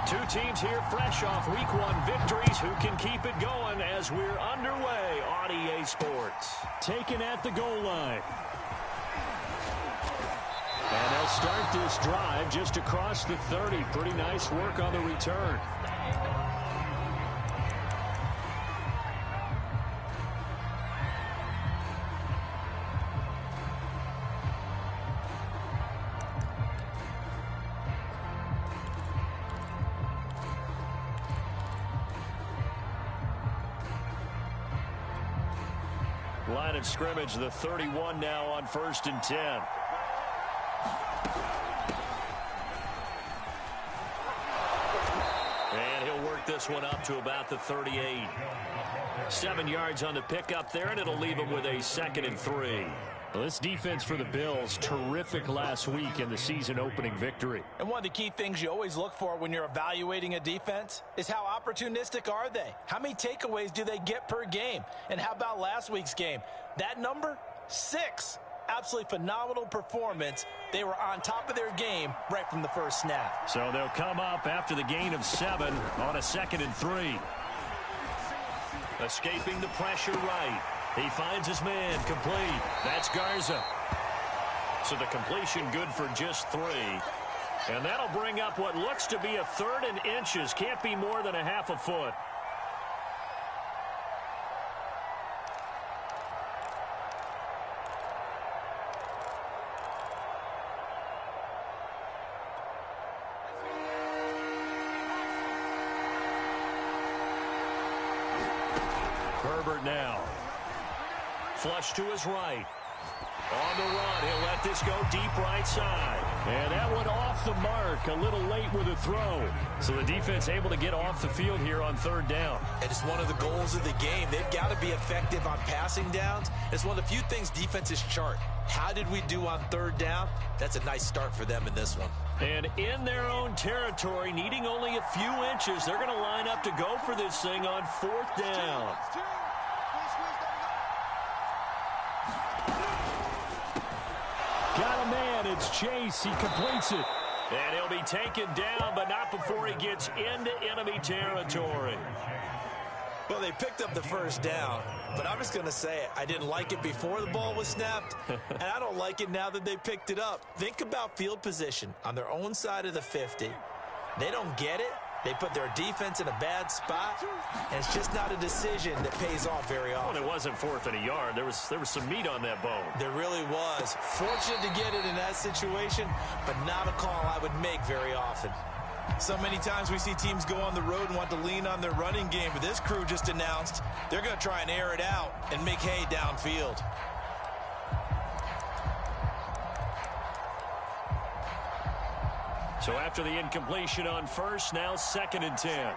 Two teams here fresh off Week 1 victories. Who can keep it going as we're underway on EA Sports? Taken at the goal line. And they'll start this drive just across the 30. Pretty nice work on the return. Line of scrimmage, the 31 now on 1st and 10. And he'll work this one up to about the 38. 7 yards on the pickup there, and it'll leave him with a 2nd and 3. Well, this defense for the Bills, terrific last week in the season-opening victory. And one of the key things you always look for when you're evaluating a defense is how opportunistic are they? How many takeaways do they get per game? And how about last week's game? That number, 6. Absolutely phenomenal performance. They were on top of their game right from the first snap. So they'll come up after the gain of 7 on a 2nd and 3. Escaping the pressure right. He finds his man, complete. That's Garza. So the completion good for just 3. And that'll bring up what looks to be a 3rd and inches. Can't be more than a half a foot. Herbert now. Flush to his right. On the run, he'll let this go deep right side. And that one off the mark, a little late with a throw. So the defense able to get off the field here on 3rd down. And it's one of the goals of the game. They've got to be effective on passing downs. It's one of the few things defenses chart. How did we do on 3rd down? That's a nice start for them in this one. And in their own territory, needing only a few inches, they're going to line up to go for this thing on 4th down. Got a man, it's Chase, he completes it. And he'll be taken down, but not before he gets into enemy territory. Well, they picked up the 1st down, but I'm just going to say it. I didn't like it before the ball was snapped, and I don't like it now that they picked it up. Think about field position on their own side of the 50. They don't get it. They put their defense in a bad spot, and it's just not a decision that pays off very often. Well, it wasn't 4th and a yard. There was some meat on that bone. There really was. Fortunate to get it in that situation, but not a call I would make very often. So many times we see teams go on the road and want to lean on their running game, but this crew just announced they're going to try and air it out and make hay downfield. So after the incompletion on 1st, now 2nd and 10.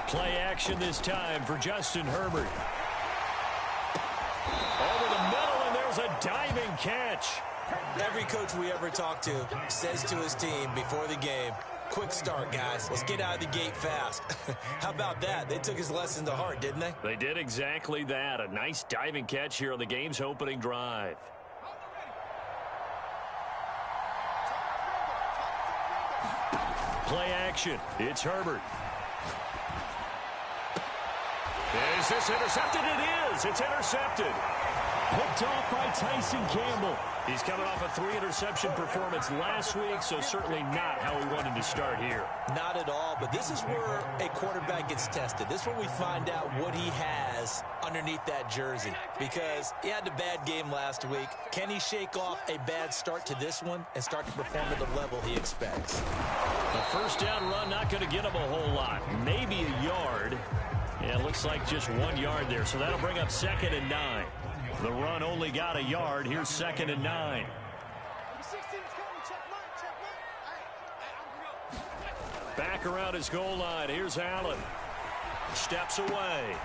Play action this time for Justin Herbert. Over the middle, and there's a diving catch. Every coach we ever talk to says to his team before the game, quick start, guys. Let's get out of the gate fast. How about that? They took his lesson to heart, didn't they? They did exactly that. A nice diving catch here on the game's opening drive. Play action. It's Herbert. Is this intercepted? It is. It's intercepted. Picked off by Tyson Campbell. He's coming off a 3-interception performance last week, so certainly not how he wanted to start here. Not at all, but this is where a quarterback gets tested. This is where we find out what he has underneath that jersey, because he had a bad game last week. Can he shake off a bad start to this one and start to perform at the level he expects? A 1st down run, not going to get him a whole lot. Maybe a yard. Yeah, it looks like just 1 yard there, so that'll bring up 2nd and 9. The run only got a yard. Here's 2nd and 9. Back around his goal line. Here's Allen. Steps away.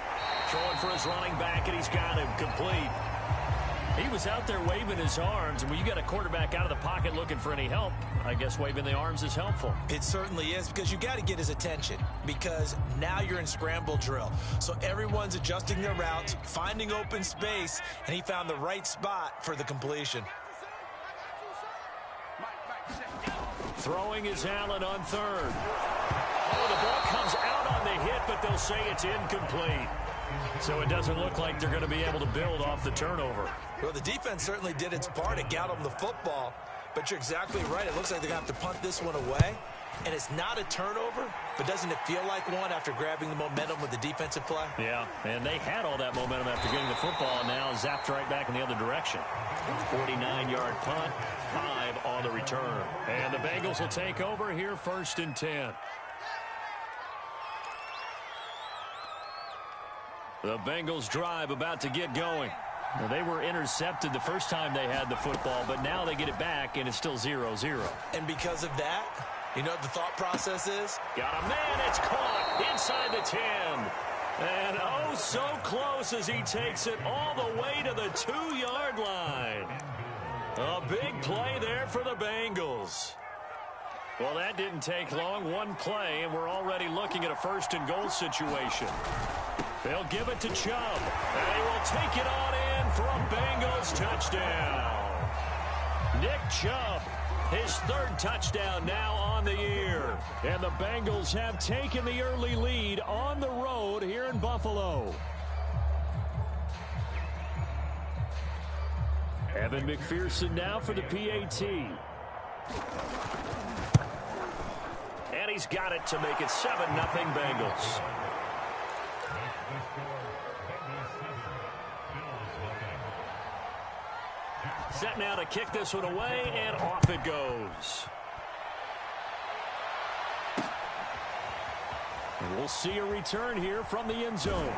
Throwing for his running back, and he's got him complete. He was out there waving his arms, and when you got a quarterback out of the pocket looking for any help, I guess waving the arms is helpful. It certainly is, because you got to get his attention, because now you're in scramble drill. So everyone's adjusting their routes, finding open space, and he found the right spot for the completion. Throwing is Allen on third. Oh, the ball comes out on the hit, but they'll say it's incomplete. So it doesn't look like they're going to be able to build off the turnover. Well, the defense certainly did its part. It got them the football. But you're exactly right. It looks like they're going to have to punt this one away. And it's not a turnover, but doesn't it feel like one after grabbing the momentum with the defensive play? Yeah, and they had all that momentum after getting the football, and now zapped right back in the other direction. 49-yard punt, 5 on the return. And the Bengals will take over here, 1st and 10. The Bengals drive about to get going. Well, they were intercepted the first time they had the football, but now they get it back, and it's still 0-0. And because of that, you know what the thought process is? Got a man, it's caught inside the 10. And oh, so close as he takes it all the way to the 2-yard line. A big play there for the Bengals. Well, that didn't take long. One play, and we're already looking at a 1st and goal situation. They'll give it to Chubb, and he will take it on in for a Bengals touchdown. Nick Chubb, his 3rd touchdown now on the year. And the Bengals have taken the early lead on the road here in Buffalo. Evan McPherson now for the PAT. And he's got it to make it 7-0 Bengals. Set now to kick this one away, and off it goes. And we'll see a return here from the end zone.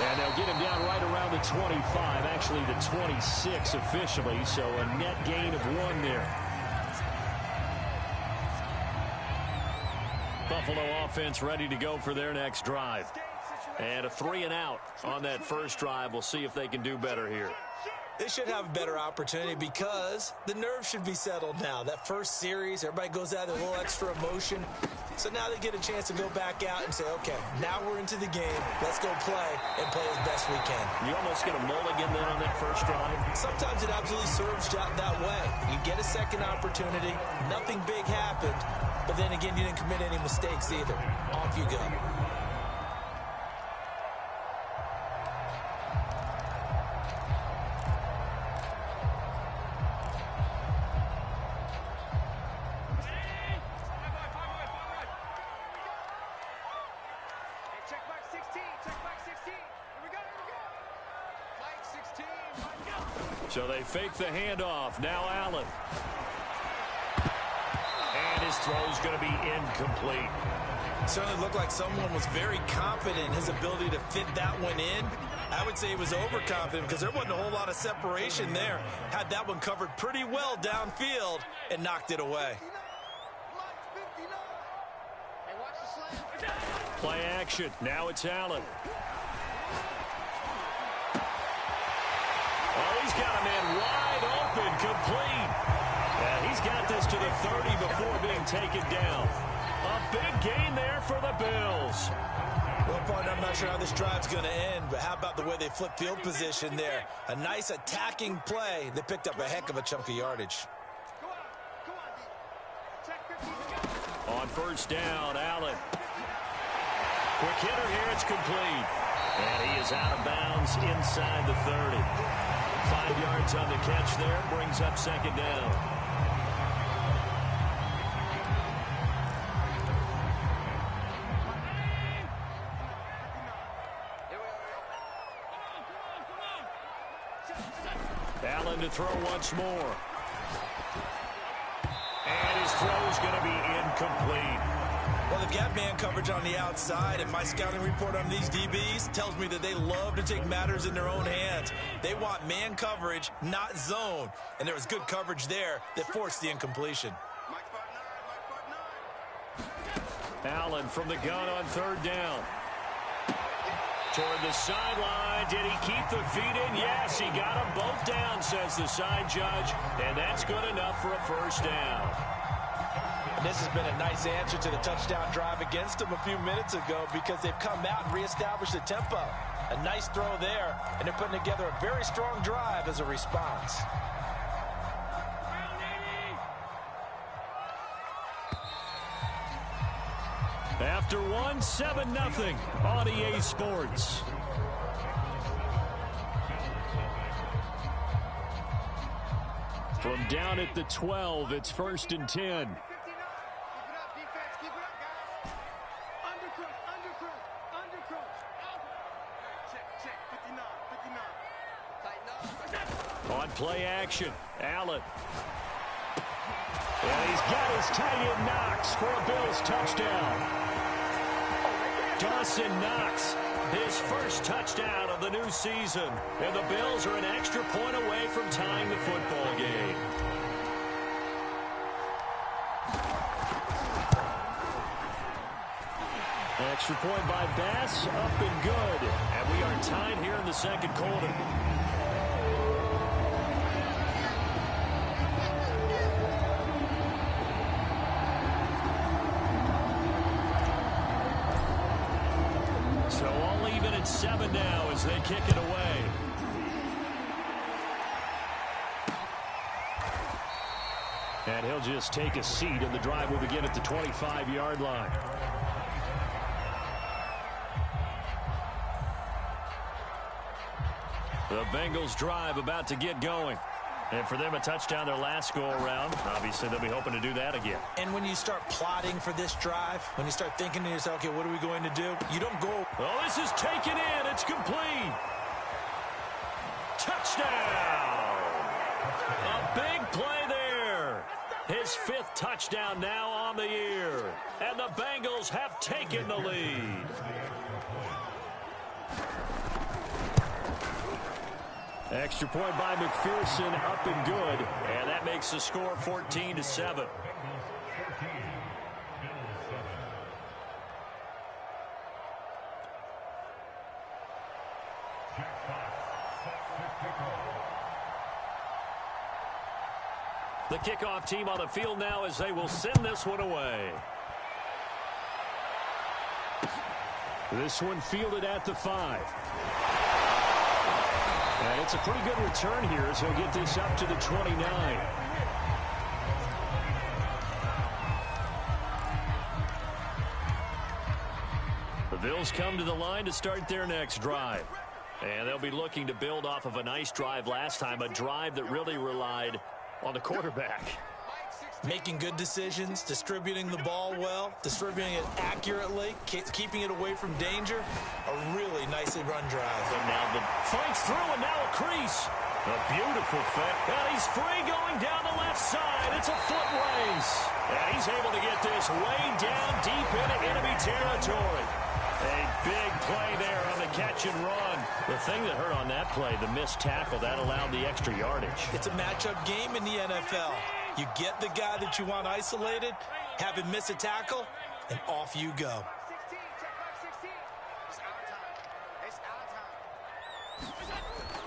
And they'll get him down right around the 25, actually the 26 officially, so a net gain of 1 there. Buffalo offense ready to go for their next drive. And a 3-and-out on that first drive. We'll see if they can do better here. They should have a better opportunity because the nerves should be settled now. That first series, everybody goes out with a little extra emotion. So now they get a chance to go back out and say, okay, now we're into the game. Let's go play and play as best we can. You almost get a mulligan then on that first drive. Sometimes it absolutely serves that way. You get a second opportunity. Nothing big happened. But then again, you didn't commit any mistakes either. Off you go. So they fake the handoff. Now Allen. And his throw's going to be incomplete. Certainly looked like someone was very confident in his ability to fit that one in. I would say he was overconfident because there wasn't a whole lot of separation there. Had that one covered pretty well downfield and knocked it away. Play action. Now it's Allen. Oh, he's got a man wide open, complete. And he's got this to the 30 before being taken down. A big gain there for the Bills. Well, partner, I'm not sure how this drive's going to end, but how about the way they flip field position there? A nice attacking play. They picked up a heck of a chunk of yardage. On first down, Allen. Quick hitter here, it's complete. And he is out of bounds inside the 30. 5 yards on the catch there, brings up second down. Allen to throw once more. And his throw is going to be incomplete. Well, they've got man coverage on the outside, and my scouting report on these DBs tells me that they love to take matters in their own hands. They want man coverage, not zone. And there was good coverage there that forced the incompletion. Allen from the gun on third down. Toward the sideline. Did he keep the feet in? Yes, he got them both down, says the side judge. And that's good enough for a first down. And this has been a nice answer to the touchdown drive against them a few minutes ago because they've come out and reestablished the tempo. A nice throw there, and they're putting together a very strong drive as a response. after one, 7-0 on EA Sports. From down at the 12, it's 1st and 10. On play action, Allen. And he's got his tight end Knox for a Bills touchdown. Dawson Knox, his first touchdown of the new season. And the Bills are an extra point away from tying the football game. Extra point by Bass, up and good. And we are tied here in the second quarter. So all even at 7 now as they kick it away. And he'll just take a seat, and the drive will begin at the 25-yard line. The Bengals drive about to get going. And for them, a touchdown their last go-around. Obviously, they'll be hoping to do that again. And when you start plotting for this drive, when you start thinking to yourself, okay, what are we going to do? You don't go. Oh, this is taken in. It's complete. Touchdown. A big play there. His 5th touchdown now on the year. And the Bengals have taken the lead. Extra point by McPherson, up and good. And that makes the score 14-7. The kickoff team on the field now as they will send this one away. This one fielded at the 5. And it's a pretty good return here as he'll get this up to the 29. The Bills come to the line to start their next drive. And they'll be looking to build off of a nice drive last time, a drive that really relied on the quarterback. Making good decisions, distributing the ball well, distributing it accurately, keeping it away from danger. A really nicely run drive. And now the fights through, and now a crease. A beautiful fit. And he's free going down the left side. It's a foot race. And he's able to get this way down deep into enemy territory. A big play there on the catch and run. The thing that hurt on that play, the missed tackle, that allowed the extra yardage. It's a matchup game in the NFL. You get the guy that you want isolated, have him miss a tackle, and off you go.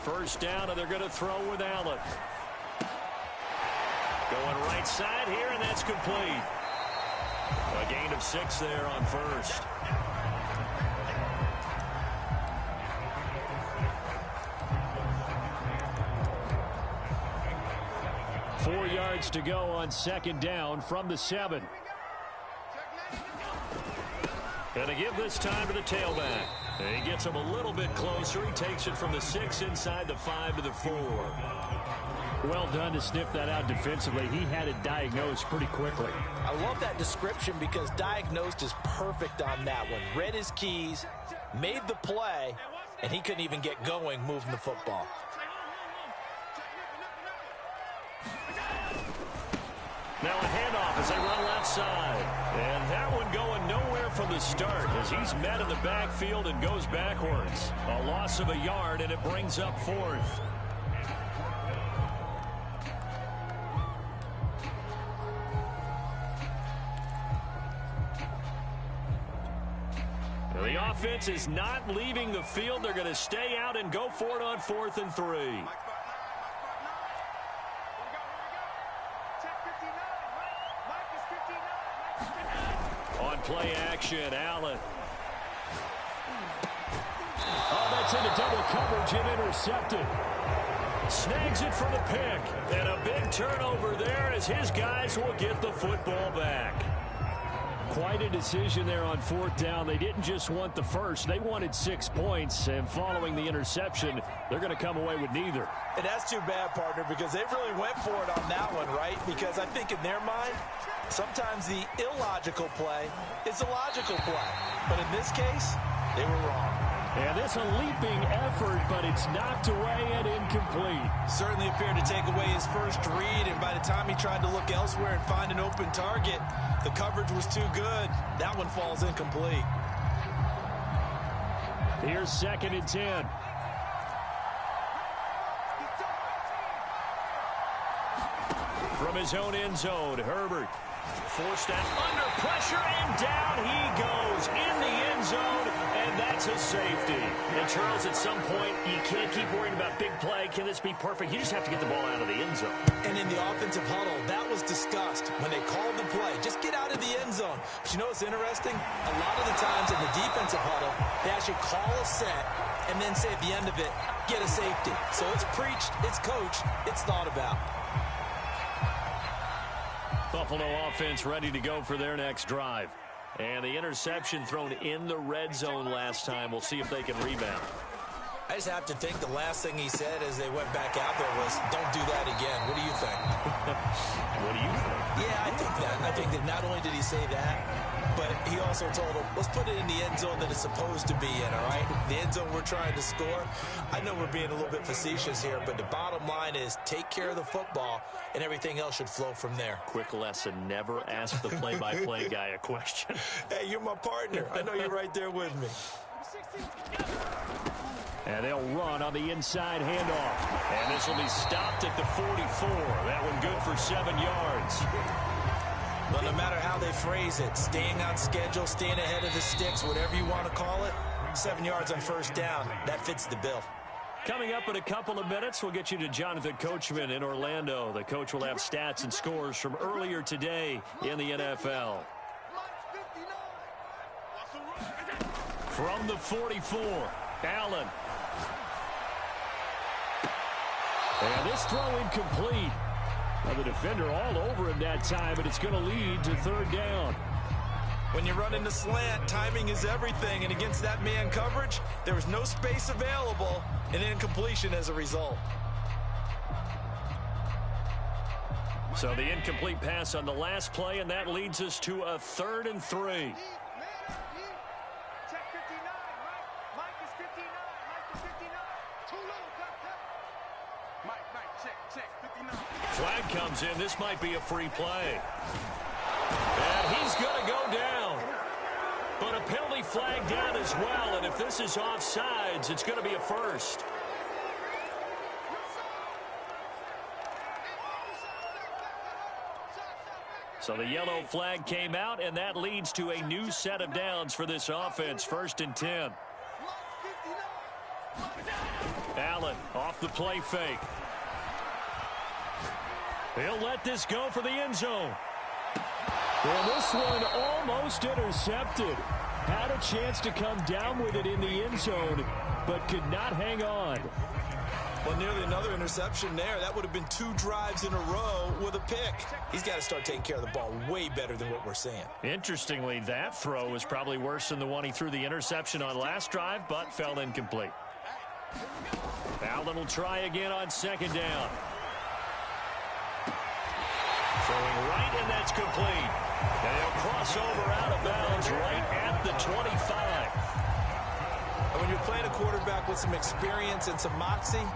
First down, and they're going to throw with Allen. Going right side here, and that's complete. A gain of 6 there on first. Four yards to go on second down from the 7. And to give this time to the tailback. And he gets him a little bit closer. He takes it from the 6 inside the 5 to the 4. Well done to sniff that out defensively. He had it diagnosed pretty quickly. I love that description because diagnosed is perfect on that one. Read his keys, made the play, and he couldn't even get going moving the football. Now a handoff as they run left side. And that one going nowhere from the start as he's met in the backfield and goes backwards. A loss of a yard, and it brings up 4th. The offense is not leaving the field. They're going to stay out and go for it on 4th and 3. On play action, Allen. Oh, that's into double coverage and intercepted. Snags it for the pick. And a big turnover there as his guys will get the football back. Quite a decision there on fourth down. They didn't just want the first. They wanted 6 points, and following the interception, they're going to come away with neither. And that's too bad, partner, because they really went for it on that one, right? Because I think in their mind, sometimes the illogical play is a logical play. But in this case, they were wrong. And this a leaping effort, but it's knocked away and incomplete. Certainly appeared to take away his first read, and by the time he tried to look elsewhere and find an open target, the coverage was too good. That one falls incomplete. Here's 2nd and 10. From his own end zone, Herbert forced out under pressure, and down he goes in the end zone, and that's a safety. And Charles, at some point, you can't keep worrying about big play. Can this be perfect? You just have to get the ball out of the end zone. And in the offensive huddle, that was discussed when they called the play. Just get out of the end zone. But you know what's interesting? A lot of the times in the defensive huddle, they actually call a set and then say at the end of it, get a safety. So it's preached, it's coached, it's thought about. Buffalo offense ready to go for their next drive. And the interception thrown in the red zone last time. We'll see if they can rebound. I just have to think the last thing he said as they went back out there was, don't do that again. What do you think? What do you think? Yeah, I think that. I think that not only did he say that, but he also told them, let's put it in the end zone that it's supposed to be in, all right? The end zone we're trying to score. I know we're being a little bit facetious here, but the bottom line is take care of the football, and everything else should flow from there. Quick lesson, never ask the play-by-play guy a question. Hey, you're my partner. I know you're right there with me. And they'll run on the inside handoff. And this will be stopped at the 44. That one good for 7 yards. Well, no matter how they phrase it, staying on schedule, staying ahead of the sticks, whatever you want to call it, 7 yards on first down, that fits the bill. Coming up in a couple of minutes, we'll get you to Jonathan Coachman in Orlando. The coach will have stats and scores from earlier today in the NFL. From the 44, Allen. And this throw incomplete. Now the defender all over him that time, but it's going to lead to third down. When you run in the slant, timing is everything, and against that man coverage, there was no space available, and incompletion as a result. So the incomplete pass on the last play, and that leads us to a 3rd and 3. Flag comes in. This might be a free play. And he's going to go down. But a penalty flag down as well. And if this is offsides, it's going to be a first. So the yellow flag came out, and that leads to a new set of downs for this offense. 1st and 10. Allen off the play fake. He'll let this go for the end zone. And this one almost intercepted. Had a chance to come down with it in the end zone, but could not hang on. Well, nearly another interception there. That would have been 2 drives in a row with a pick. He's got to start taking care of the ball way better than what we're seeing. Interestingly, that throw was probably worse than the one he threw the interception on last drive, but fell incomplete. Allen will try again on 2nd down. Throwing right, and that's complete. And he'll cross over out of bounds right at the 25. And when you're playing a quarterback with some experience and some moxie,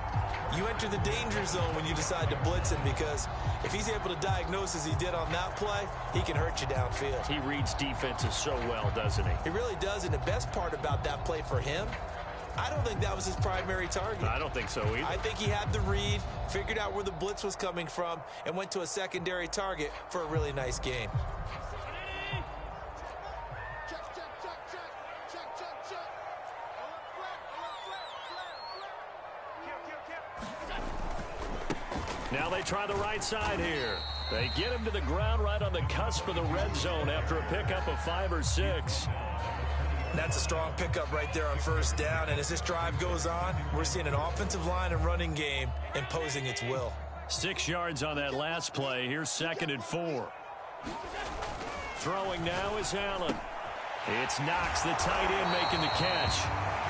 you enter the danger zone when you decide to blitz him, because if he's able to diagnose as he did on that play, he can hurt you downfield. He reads defenses so well, doesn't he? He really does, and the best part about that play for him, I don't think that was his primary target. I don't think so either. I think he had the read, figured out where the blitz was coming from, and went to a secondary target for a really nice game. Now they try the right side here. They get him to the ground right on the cusp of the red zone after a pickup of 5 or 6. That's a strong pickup right there on first down, and as this drive goes on, we're seeing an offensive line and running game imposing its will. 6 yards on that last play. Here's 2nd and 4. Throwing now is Allen. It's Knox, the tight end, making the catch.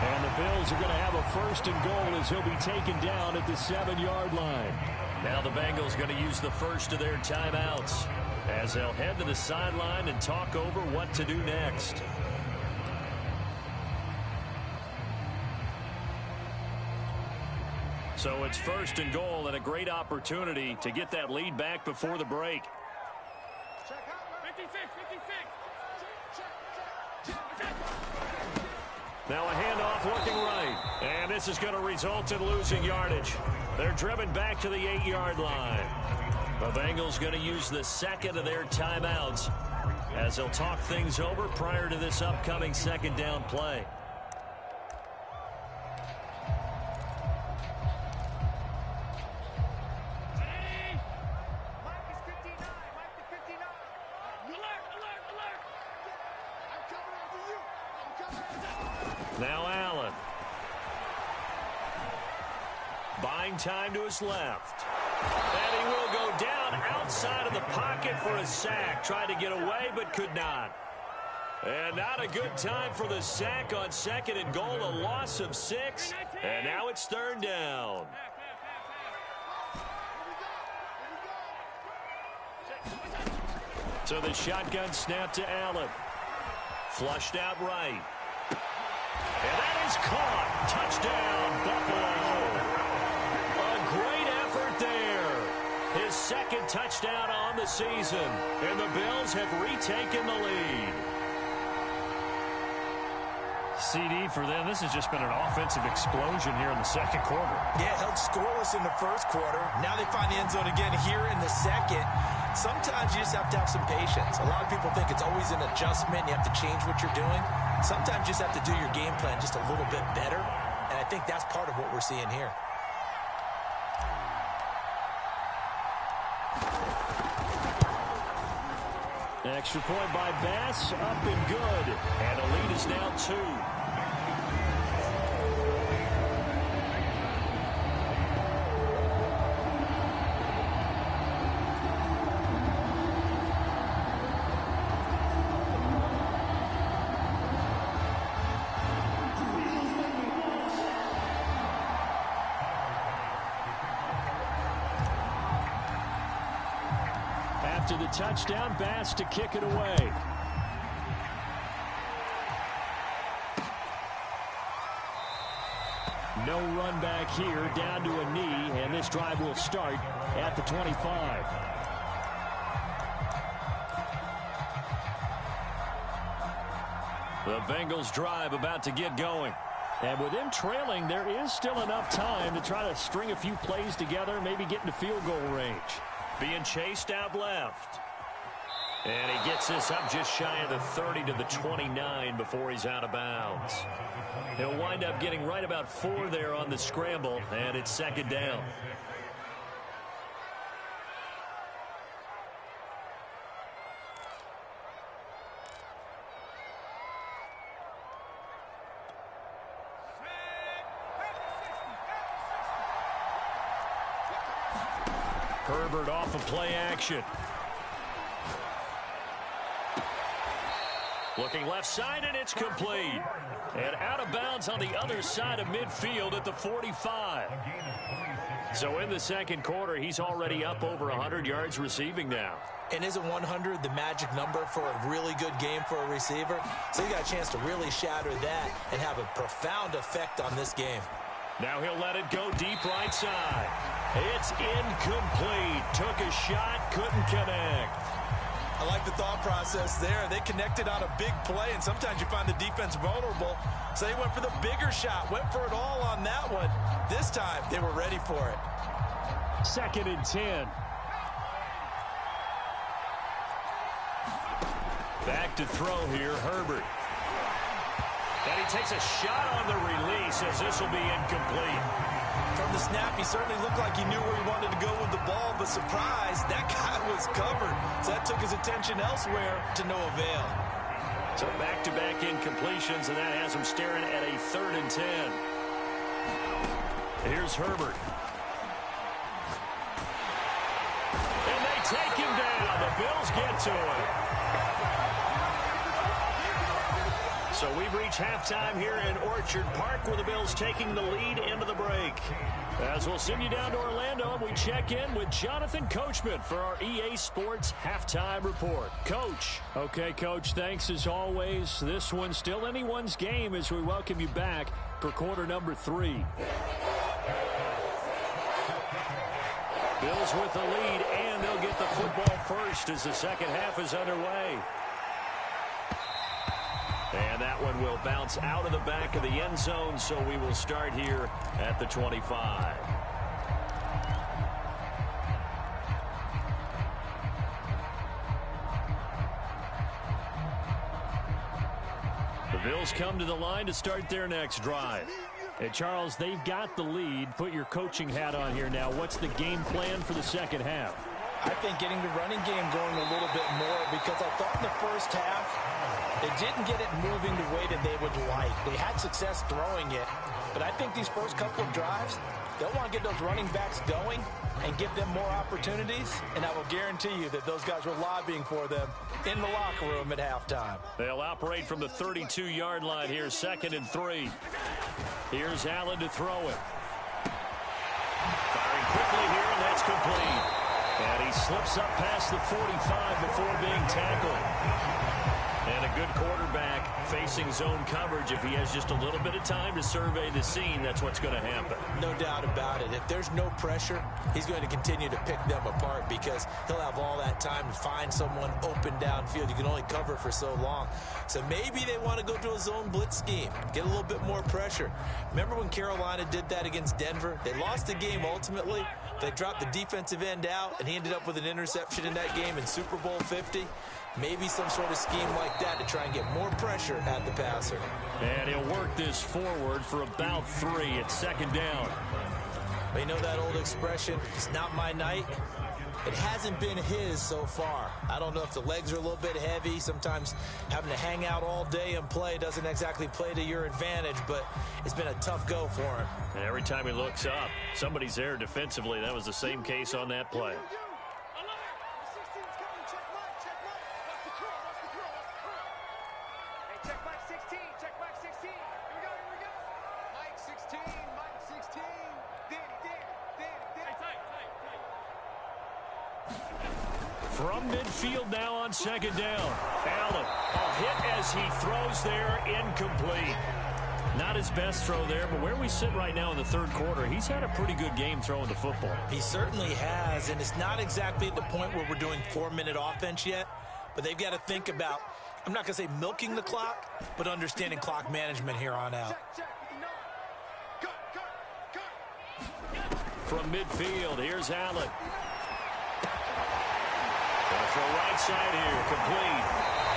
And the Bills are going to have a first and goal as he'll be taken down at the 7-yard line. Now the Bengals going to use the first of their timeouts as they'll head to the sideline and talk over what to do next. So it's first and goal and a great opportunity to get that lead back before the break. 56. Now a handoff looking right. And this is going to result in losing yardage. They're driven back to the 8-yard line. The Bengals going to use the second of their timeouts as they'll talk things over prior to this upcoming second down play. Now Allen. Buying time to his left. And he will go down outside of the pocket for a sack. Tried to get away but could not. And not a good time for the sack on second and goal. A loss of 6. And now it's third down. So the shotgun snap to Allen. Flushed out right. And that is caught. Touchdown, Buffalo. A great effort there. His second touchdown on the season. And the Bills have retaken the lead. CD for them. This has just been an offensive explosion here in the second quarter. Yeah, held scoreless in the first quarter. Now they find the end zone again here in the second. Sometimes you just have to have some patience. A lot of people think it's always an adjustment. You have to change what you're doing. Sometimes you just have to do your game plan just a little bit better. And I think that's part of what we're seeing here. Extra point by Bass, up and good. And the lead is now 2. After the touchdown, Bass to kick it away. No run back here, down to a knee, and this drive will start at the 25. The Bengals drive about to get going. And with them trailing, there is still enough time to try to string a few plays together, maybe get into field goal range. Being chased out left. And he gets this up just shy of the 30 to the 29 before he's out of bounds. He'll wind up getting right about 4 there on the scramble, and it's second down. Herbert off of play action. Looking left side, and it's complete. And out of bounds on the other side of midfield at the 45. So in the second quarter, he's already up over 100 yards receiving now. And isn't 100 the magic number for a really good game for a receiver? So you got a chance to really shatter that and have a profound effect on this game. Now he'll let it go deep right side. It's incomplete. Took a shot, couldn't connect. I like the thought process there. They connected on a big play, and sometimes you find the defense vulnerable. So they went for the bigger shot, went for it all on that one. This time, they were ready for it. Second and 10. Back to throw here, Herbert. And he takes a shot on the release as this will be incomplete. From the snap, he certainly looked like he knew where he wanted to go with the ball, but surprise, that guy was covered. So that took his attention elsewhere to no avail. So back-to-back incompletions, and that has him staring at a 3rd and 10. Here's Herbert. And they take him down. The Bills get to it. So we've reached halftime here in Orchard Park with the Bills taking the lead into the break. As we'll send you down to Orlando, we check in with Jonathan Coachman for our EA Sports Halftime Report. Coach. Okay, Coach, thanks as always. This one's still anyone's game as we welcome you back for quarter number 3. Bills with the lead, and they'll get the football first as the second half is underway. And that one will bounce out of the back of the end zone, so we will start here at the 25. The Bills come to the line to start their next drive. Hey, Charles, they've got the lead. Put your coaching hat on here now. What's the game plan for the second half? I think getting the running game going a little bit more, because I thought in the first half they didn't get it moving the way that they would like. They had success throwing it, but I think these first couple of drives, they'll want to get those running backs going and give them more opportunities, and I will guarantee you that those guys were lobbying for them in the locker room at halftime. They'll operate from the 32-yard line here, 2nd and 3. Here's Allen to throw it. Firing quickly here, and that's complete. And he slips up past the 45 before being tackled. And a good quarterback facing zone coverage. If he has just a little bit of time to survey the scene, that's what's going to happen. No doubt about it. If there's no pressure, he's going to continue to pick them apart because he'll have all that time to find someone open downfield. You can only cover for so long. So maybe they want to go to a zone blitz scheme, get a little bit more pressure. Remember when Carolina did that against Denver? They lost the game ultimately. They dropped the defensive end out, and he ended up with an interception in that game in Super Bowl 50. Maybe some sort of scheme like that to try and get more pressure at the passer. And he'll work this forward for about 3 at 2nd down. But you know that old expression, it's not my night? It hasn't been his so far. I don't know if the legs are a little bit heavy. Sometimes having to hang out all day and play doesn't exactly play to your advantage, but it's been a tough go for him. And every time he looks up, somebody's there defensively. That was the same case on that play. From midfield now on 2nd down. Allen, a hit as he throws there, incomplete. Not his best throw there, but where we sit right now in the 3rd quarter, he's had a pretty good game throwing the football. He certainly has, and it's not exactly at the point where we're doing 4-minute offense yet, but they've got to think about, I'm not going to say milking the clock, but understanding clock management here on out. From midfield, here's Allen. For right side here, complete.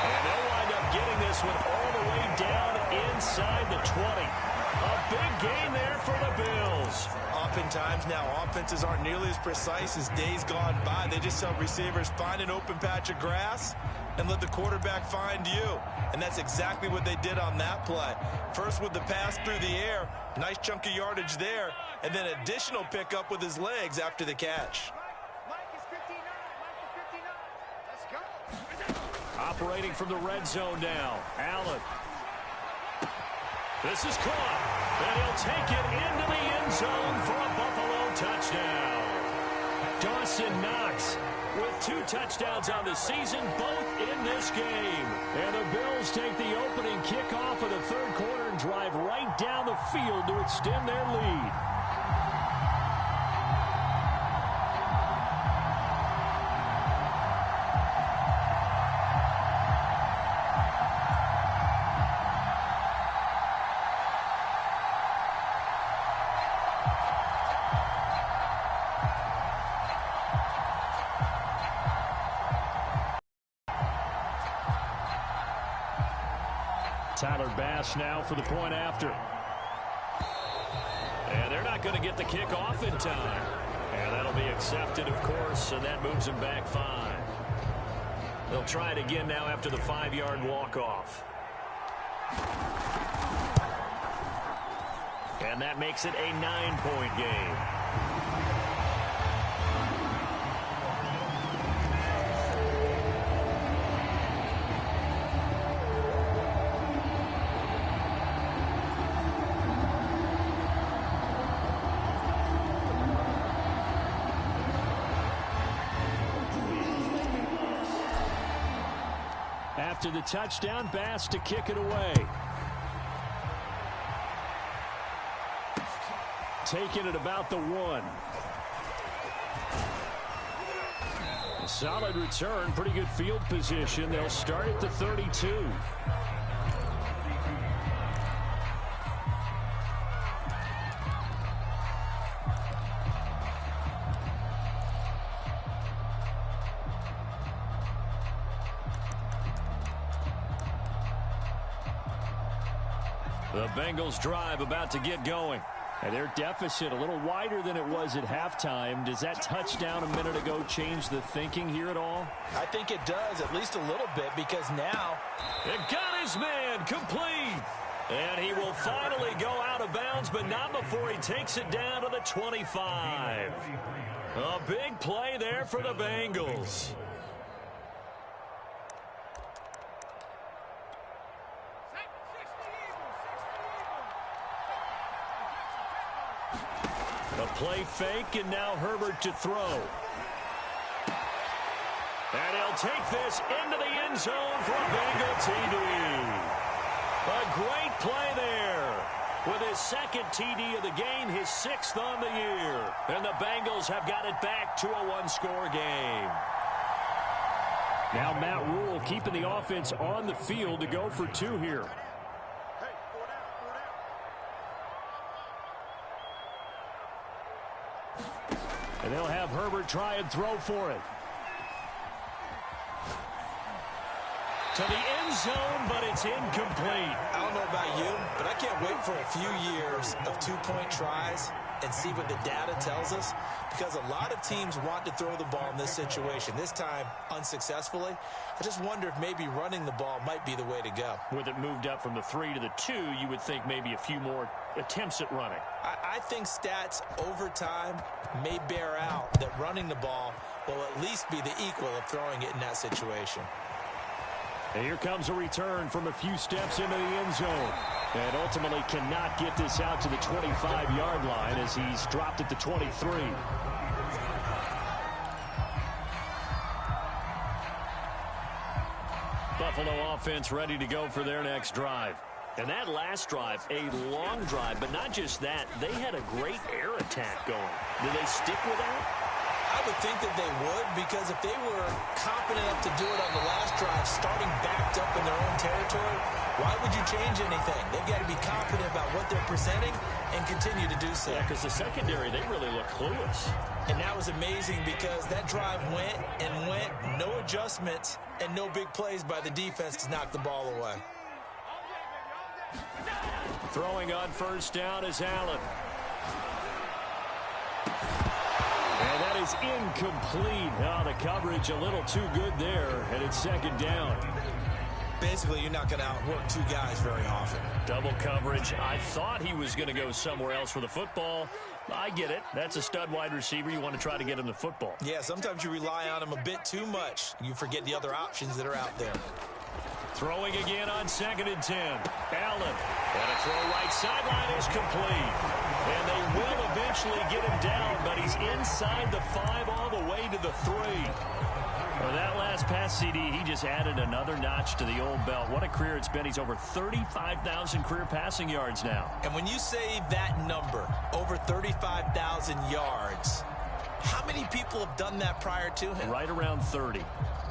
And they'll wind up getting this one all the way down inside the 20. A big gain there for the Bills. Oftentimes now, offenses aren't nearly as precise as days gone by. They just tell receivers, find an open patch of grass and let the quarterback find you. And that's exactly what they did on that play. First with the pass through the air, nice chunk of yardage there, and then additional pickup with his legs after the catch. Operating from the red zone now. Allen. This is caught. And he'll take it into the end zone for a Buffalo touchdown. Dawson Knox with 2 touchdowns on the season, both in this game. And the Bills take the opening kickoff of the 3rd quarter and drive right down the field to extend their lead. Tyler Bass now for the point after. And they're not going to get the kick off in time. And that'll be accepted, of course, and that moves them back 5. They'll try it again now after the 5-yard walk-off. And that makes it a 9-point game. After the touchdown, Bass to kick it away. Taking it about the 1. A solid return, pretty good field position. They'll start at the 32. The Bengals drive about to get going. And their deficit a little wider than it was at halftime. Does that touchdown a minute ago change the thinking here at all? I think it does, at least a little bit, because now it got his man complete. And he will finally go out of bounds, but not before he takes it down to the 25. A big play there for the Bengals. A play fake, and now Herbert to throw. And he'll take this into the end zone for a Bengal TD. A great play there. With his second TD of the game, his 6th on the year. And the Bengals have got it back to a one-score game. Now Matt Rule keeping the offense on the field to go for 2 here. And they'll have Herbert try and throw for it. To the end zone, but it's incomplete. I don't know about you, but I can't wait for a few years of 2-point tries and see what the data tells us, because a lot of teams want to throw the ball in this situation. This time, unsuccessfully. I just wonder if maybe running the ball might be the way to go. With it moved up from the 3 to the 2, you would think maybe a few more attempts at running. I think stats over time may bear out that running the ball will at least be the equal of throwing it in that situation. And here comes a return from a few steps into the end zone. And ultimately cannot get this out to the 25-yard line as he's dropped at the 23. Buffalo offense ready to go for their next drive. And that last drive, a long drive, but not just that, they had a great air attack going. Do they stick with that? I would think that they would, because if they were confident enough to do it on the last drive, starting backed up in their own territory, why would you change anything? They've got to be confident about what they're presenting and continue to do so. Yeah, because the secondary, they really look clueless. And that was amazing because that drive went and went, no adjustments, and no big plays by the defense to knock the ball away. Throwing on first down is Allen. And that is incomplete. Oh, the coverage a little too good there, and it's second down. Basically, you're not going to outwork 2 guys very often. Double coverage. I thought he was going to go somewhere else for the football. I get it. That's a stud wide receiver. You want to try to get him the football. Yeah, sometimes you rely on him a bit too much. You forget the other options that are out there. Throwing again on 2nd and 10. Allen. And a throw right sideline is complete. And they will eventually get him down, but he's inside the 5 all the way to the 3. Well, that last pass CD, he just added another notch to the old belt. What a career it's been. He's over 35,000 career passing yards now. And when you say that number, over 35,000 yards, how many people have done that prior to him? Right around 30.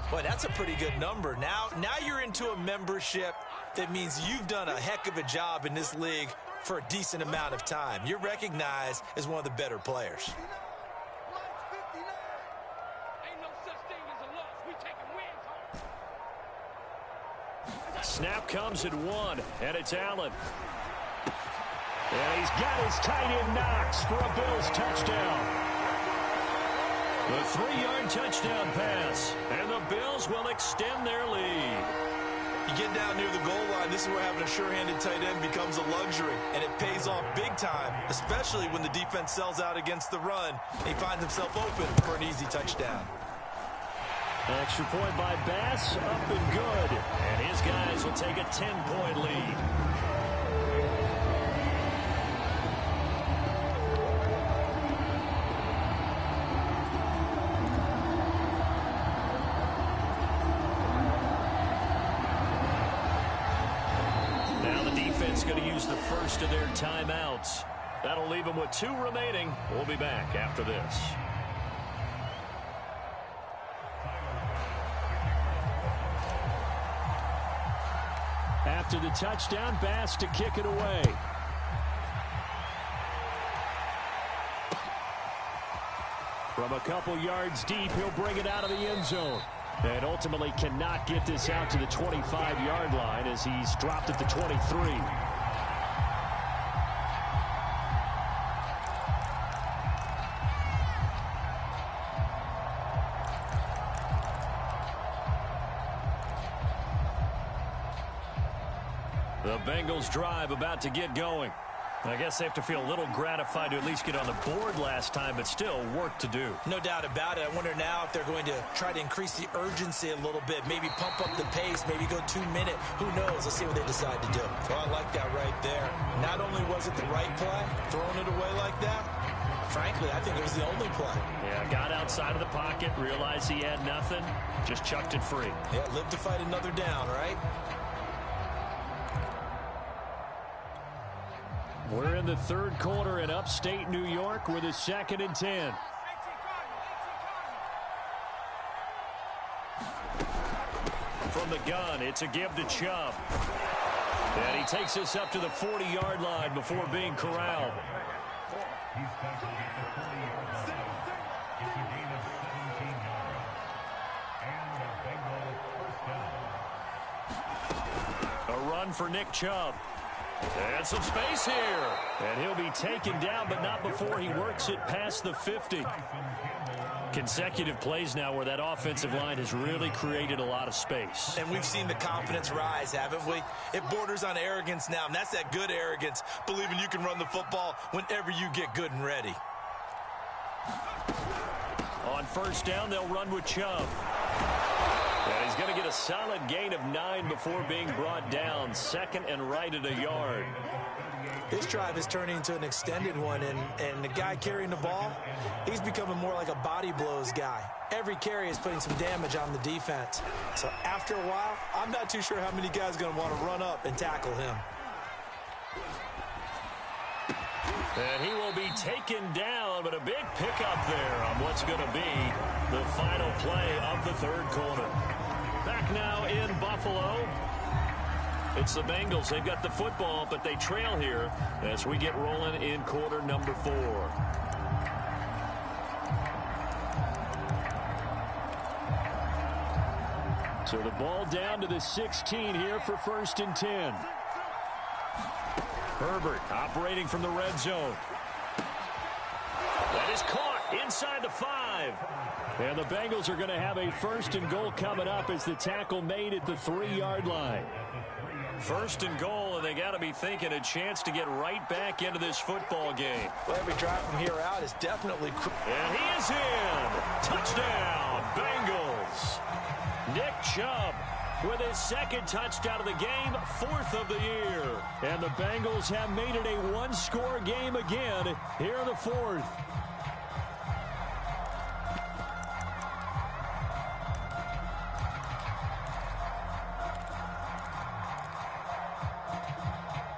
Boy, that's a pretty good number. Now you're into a membership that means you've done a heck of a job in this league for a decent amount of time. You're recognized as one of the better players. Snap comes at 1, and it's Allen. And he's got his tight end Knox for a Bills touchdown. The 3-yard touchdown pass, and the Bills will extend their lead. You get down near the goal line, this is where having a sure-handed tight end becomes a luxury, and it pays off big time, especially when the defense sells out against the run, and he finds himself open for an easy touchdown. Extra point by Bass, up and good. And his guys will take a 10-point lead. going to use the first of their timeouts. That'll leave them with 2 remaining. We'll be back after this. After the touchdown, Bass to kick it away. From a couple yards deep, he'll bring it out of the end zone. And ultimately cannot get this out to the 25-yard line as he's dropped at the 23. The Bengals drive about to get going. I guess they have to feel a little gratified to at least get on the board last time, but still work to do. No doubt about it. I wonder now if they're going to try to increase the urgency a little bit, maybe pump up the pace, maybe go 2-minute. Who knows? Let's see what they decide to do. Well, I like that right there. Not only was it the right play, throwing it away like that, frankly, I think it was the only play. Yeah, got outside of the pocket, realized he had nothing, just chucked it free. Yeah, live to fight another down, right? We're in the third quarter in upstate New York with a 2nd and 10. From the gun, it's a give to Chubb. And he takes us up to the 40-yard line before being corralled. A run for Nick Chubb. And some space here. And he'll be taken down, but not before he works it past the 50. Consecutive plays now where that offensive line has really created a lot of space. And we've seen the confidence rise, haven't we? It borders on arrogance now, and that's that good arrogance, believing you can run the football whenever you get good and ready. On first down, they'll run with Chubb. And he's going to get a solid gain of 9 before being brought down. 2nd and right at a yard. This drive is turning into an extended one, and the guy carrying the ball, he's becoming more like a body blows guy. Every carry is putting some damage on the defense. So after a while, I'm not too sure how many guys are going to want to run up and tackle him. And he will be taken down, but a big pickup there on what's going to be the final play of the third quarter. Back now in Buffalo. It's the Bengals. They've got the football, but they trail here as we get rolling in quarter number 4. So the ball down to the 16 here for 1st and 10. Herbert operating from the red zone. That is caught inside the 5. And the Bengals are going to have a 1st and goal coming up as the tackle made at the 3-yard line. 1st and goal, and they got to be thinking a chance to get right back into this football game. Well, every drive from here out is definitely... And he is in. Touchdown, Bengals. Nick Chubb with his 2nd touchdown of the game, 4th of the year. And the Bengals have made it a one-score game again here in the 4th.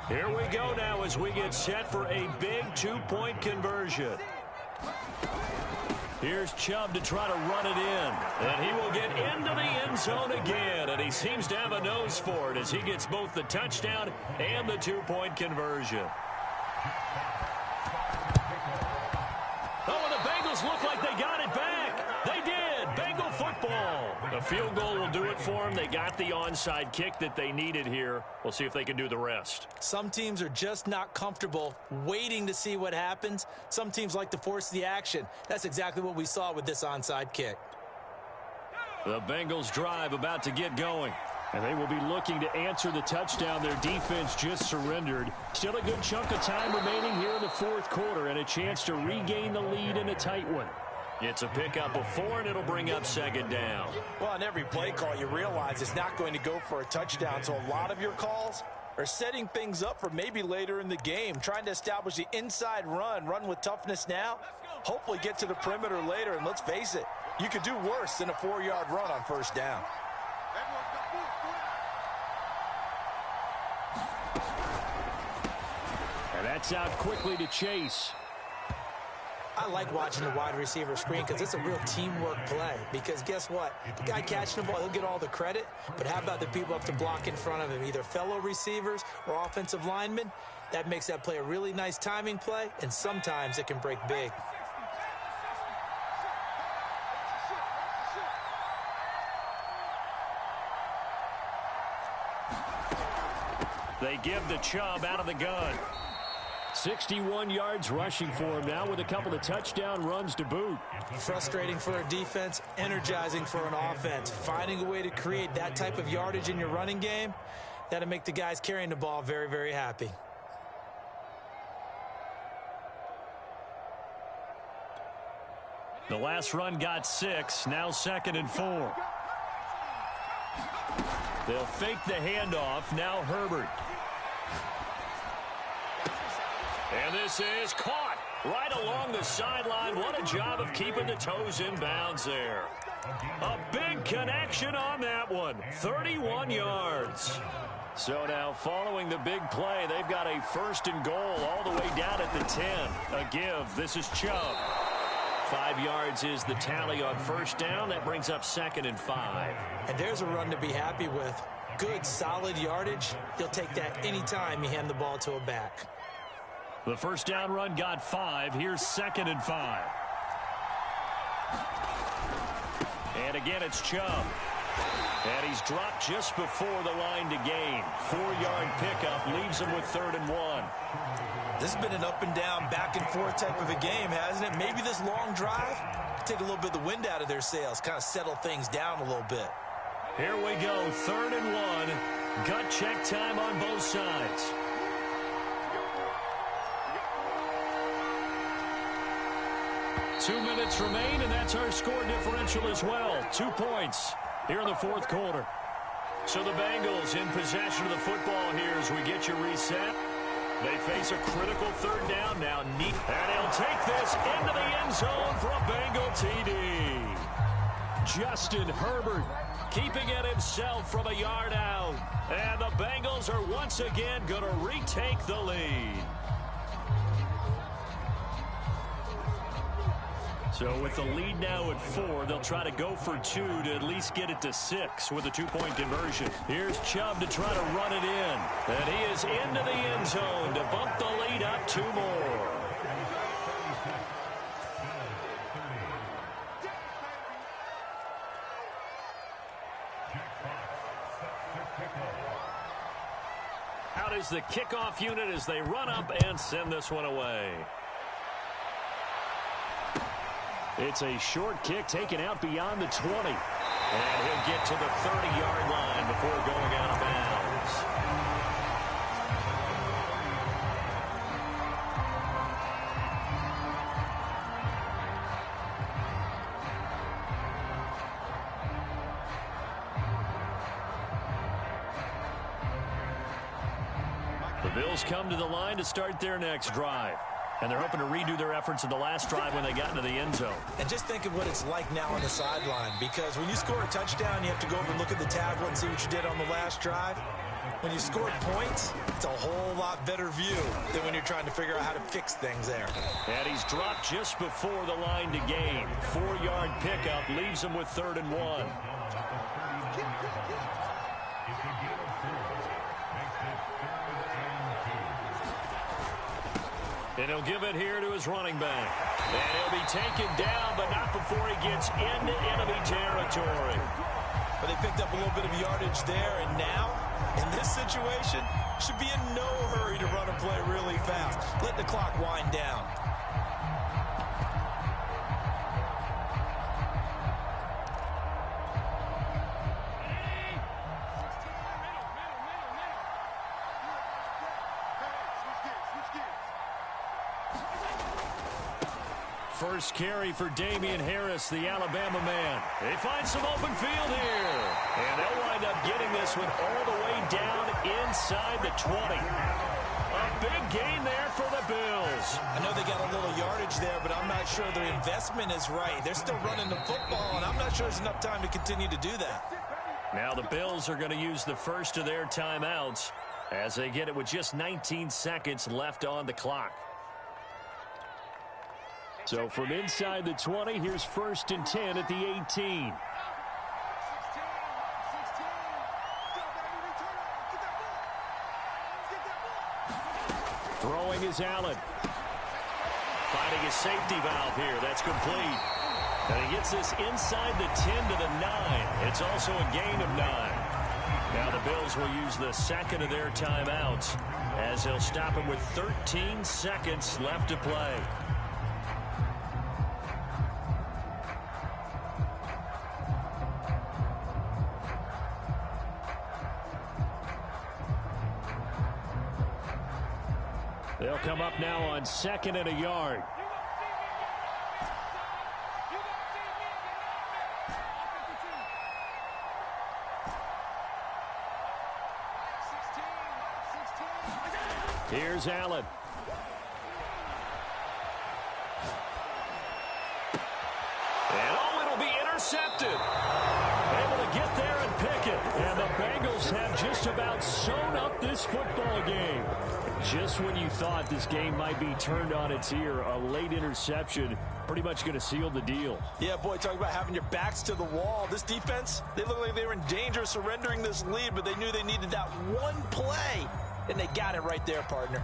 Here we go now as we get set for a big 2-point conversion. Here's Chubb to try to run it in. And he will get into the end zone again. And he seems to have a nose for it as he gets both the touchdown and the 2-point conversion. Oh, and the Bengals look like they got it back. They did. Bengal football. A field goal will do it for them. They got the onside kick that they needed here. We'll see if they can do the rest. Some teams are just not comfortable waiting to see what happens. Some teams like to force the action. That's exactly what we saw with this onside kick. The Bengals drive about to get going. And they will be looking to answer the touchdown their defense just surrendered. Still a good chunk of time remaining here in the 4th quarter and a chance to regain the lead in a tight one. It's a pickup of 4, and it'll bring up 2nd down. Well, on every play call, you realize it's not going to go for a touchdown. So a lot of your calls are setting things up for maybe later in the game, trying to establish the inside run with toughness now, hopefully get to the perimeter later. And let's face it, you could do worse than a 4-yard run on 1st down. That's out quickly to Chase. I like watching the wide receiver screen because it's a real teamwork play. Because guess what? The guy catching the ball, he'll get all the credit. But how about the people up to block in front of him, either fellow receivers or offensive linemen? That makes that play a really nice timing play, and sometimes it can break big. They give the Chubb out of the gun. 61 yards rushing for him now with a couple of touchdown runs to boot. Frustrating for a defense, energizing for an offense. Finding a way to create that type of yardage in your running game, that'll make the guys carrying the ball very, very happy. The last run got 6, now 2nd and 4. They'll fake the handoff, now Herbert. And this is caught right along the sideline. What a job of keeping the toes in bounds there. A big connection on that one. 31 yards. So now following the big play, they've got a 1st and goal all the way down at the 10. A give. This is Chubb. 5 yards is the tally on 1st down. That brings up 2nd and 5. And there's a run to be happy with. Good, solid yardage. You'll take that anytime you hand the ball to a back. The 1st down run got 5. Here's 2nd and 5. And again, it's Chubb. And he's dropped just before the line to gain. 4-yard pickup leaves him with 3rd and 1. This has been an up and down, back and forth type of a game, hasn't it? Maybe this long drive take a little bit of the wind out of their sails, kind of settle things down a little bit. Here we go, 3rd and 1. Gut check time on both sides. Two minutes remain, and that's our score differential as well. 2 points here in the 4th quarter. So the Bengals in possession of the football here as we get you reset. They face a critical 3rd down now. And he'll take this into the end zone for a Bengal TD. Justin Herbert keeping it himself from a yard out. And the Bengals are once again going to retake the lead. So with the lead now at 4, they'll try to go for 2 to at least get it to 6 with a 2-point conversion. Here's Chubb to try to run it in. And he is into the end zone to bump the lead up 2 more. Out is the kickoff unit as they run up and send this one away. It's a short kick taken out beyond the 20. And he'll get to the 30-yard line before going out of bounds. The Bills come to the line to start their next drive. And they're hoping to redo their efforts in the last drive when they got into the end zone. And just think of what it's like now on the sideline, because when you score a touchdown, you have to go over and look at the tablet and see what you did on the last drive. When you scored points, it's a whole lot better view than when you're trying to figure out how to fix things there. And he's dropped just before the line to gain. 4-yard pickup leaves him with 3rd and 1. And he'll give it here to his running back. And he'll be taken down, but not before he gets into enemy territory. But they picked up a little bit of yardage there, and now, in this situation, should be in no hurry to run a play really fast. Let the clock wind down. First carry for Damian Harris, the Alabama man. They find some open field here. And they'll wind up getting this one all the way down inside the 20. A big gain there for the Bills. I know they got a little yardage there, but I'm not sure their investment is right. They're still running the football, and I'm not sure there's enough time to continue to do that. Now the Bills are going to use the first of their timeouts as they get it with just 19 seconds left on the clock. So from inside the 20, here's 1st and 10 at the 18. Throwing is Allen. Finding a safety valve here. That's complete. And he gets this inside the 10 to the 9. It's also a gain of 9. Now the Bills will use the second of their timeouts as they'll stop him with 13 seconds left to play. They'll come up now on 2nd and a yard. Here's Allen. And it'll be intercepted. Able to get there and pick it. And the Bengals have just about sewn up this football game. Just when you thought this game might be turned on its ear, a late interception pretty much going to seal the deal. Yeah, boy, talking about having your backs to the wall. This defense, they look like they were in danger of surrendering this lead, but they knew they needed that one play, and they got it right there, partner.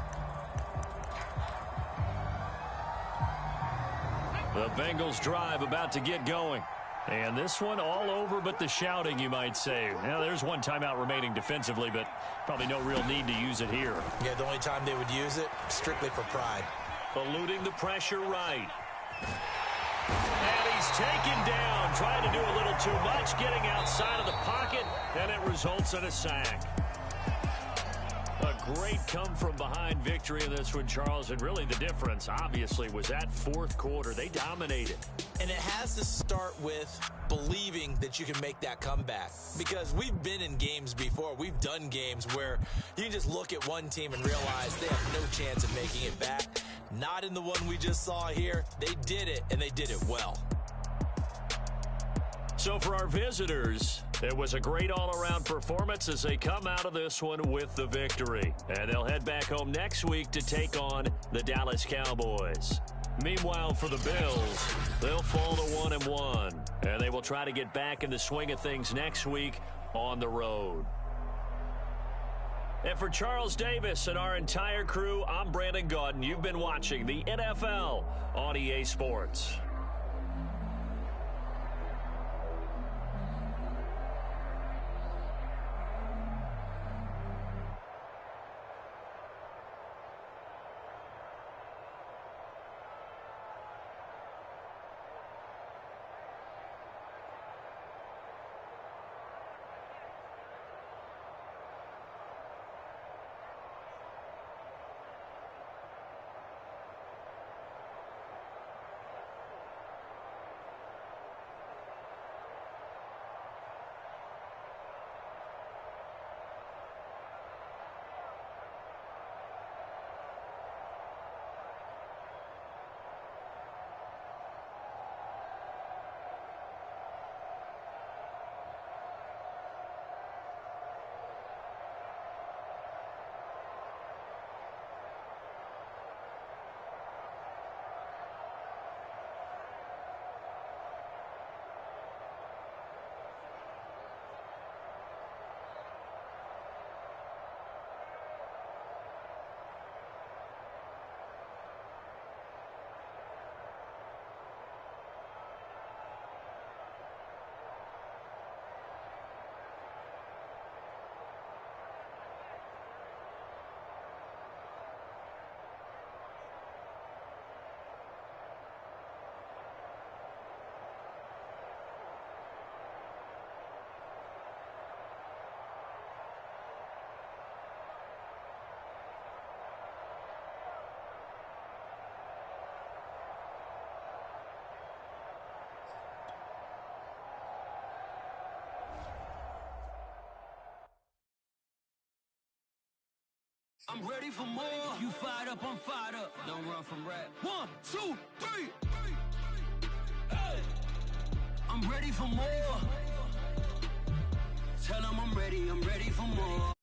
The Bengals drive about to get going. And this one all over but the shouting, you might say. Now, there's one timeout remaining defensively, but probably no real need to use it here. Yeah, the only time they would use it, strictly for pride. Eluding the pressure right. And he's taken down, trying to do a little too much, getting outside of the pocket, and it results in a sack. A great come-from-behind victory in this one, Charles, and really the difference, obviously, was that 4th quarter. They dominated. And it has to start with believing that you can make that comeback. Because we've been in games before. We've done games where you can just look at one team and realize they have no chance of making it back. Not in the one we just saw here. They did it, and they did it well. So for our visitors, it was a great all-around performance as they come out of this one with the victory. And they'll head back home next week to take on the Dallas Cowboys. Meanwhile, for the Bills, they'll fall to 1-1, and they will try to get back in the swing of things next week on the road. And for Charles Davis and our entire crew, I'm Brandon Gaudin. You've been watching the NFL on EA Sports. I'm ready for more. You fired up, I'm fired up. Don't run from rap. 1, 2, 3. Hey. I'm ready for more. Tell them I'm ready for more.